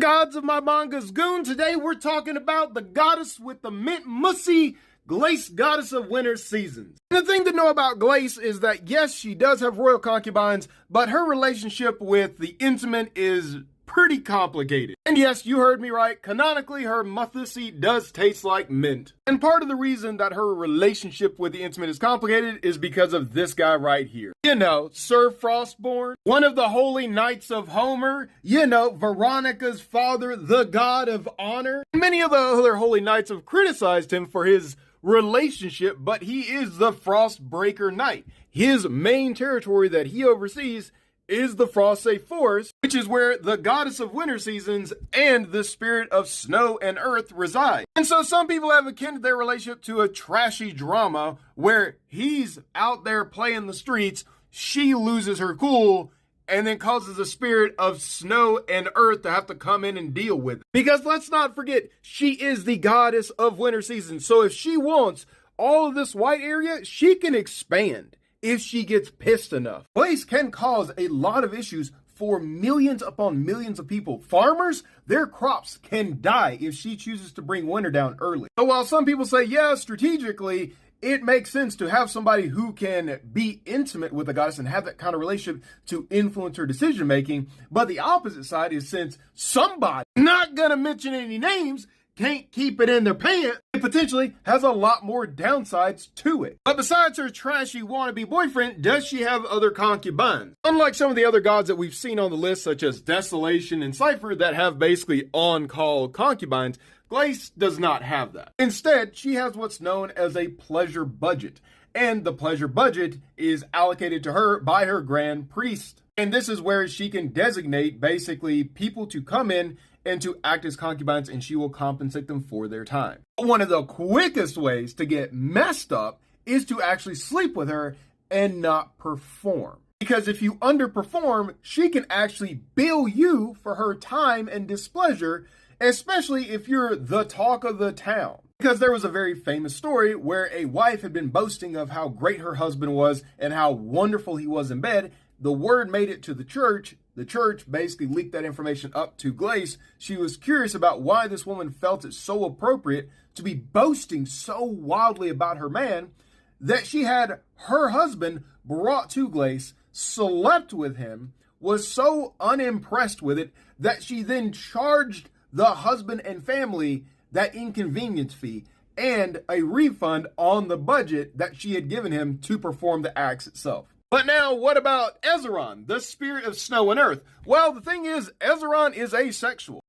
Gods of my mangas, Goon. Today we're talking about the goddess with the mint mussy, Glace, goddess of winter seasons. And the thing to know about Glace is that yes, she does have royal concubines, but her relationship with the intimate is pretty complicated. And yes, you heard me right. Canonically, her mussy does taste like mint. And part of the reason that her relationship with the intimate is complicated is because of this guy right here. You know, Sir Frostborn, one of the holy knights of Homer. You know, Veronica's father, the god of honor. Many of the other holy knights have criticized him for his relationship, but he is the Frostbreaker Knight. His main territory that he oversees is the Frostsay Forest, which is where the goddess of winter seasons and the spirit of snow and earth reside. And so some people have akin their relationship to a trashy drama where he's out there playing the streets, she loses her cool, and then causes the spirit of snow and earth to have to come in and deal with it. Because let's not forget, she is the goddess of winter seasons. So if she wants all of this white area, she can expand if she gets pissed enough. Glace can cause a lot of issues for millions upon millions of people. Farmers, their crops can die if she chooses to bring winter down early. So while some people say, yeah, strategically, it makes sense to have somebody who can be intimate with the goddess and have that kind of relationship to influence her decision making. But the opposite side is, since somebody, not gonna mention any names, can't keep it in their pants, it potentially has a lot more downsides to it. But besides her trashy wannabe boyfriend, does she have other concubines? Unlike some of the other gods that we've seen on the list, such as Desolation and Cypher, that have basically on-call concubines, Glace does not have that. Instead, she has what's known as a pleasure budget. And the pleasure budget is allocated to her by her grand priest. And this is where she can designate basically people to come in and to act as concubines, and she will compensate them for their time. One of the quickest ways to get messed up is to actually sleep with her and not perform. Because if you underperform, she can actually bill you for her time and displeasure, especially if you're the talk of the town. Because there was a very famous story where a wife had been boasting of how great her husband was and how wonderful he was in bed. The word made it to the church. The church basically leaked that information up to Glace. She was curious about why this woman felt it so appropriate to be boasting so wildly about her man that she had her husband brought to Glace, slept with him, was so unimpressed with it that she then charged the husband and family that inconvenience fee and a refund on the budget that she had given him to perform the acts itself. But now, what about Ezeron, the spirit of snow and earth? Well, the thing is, Ezeron is asexual.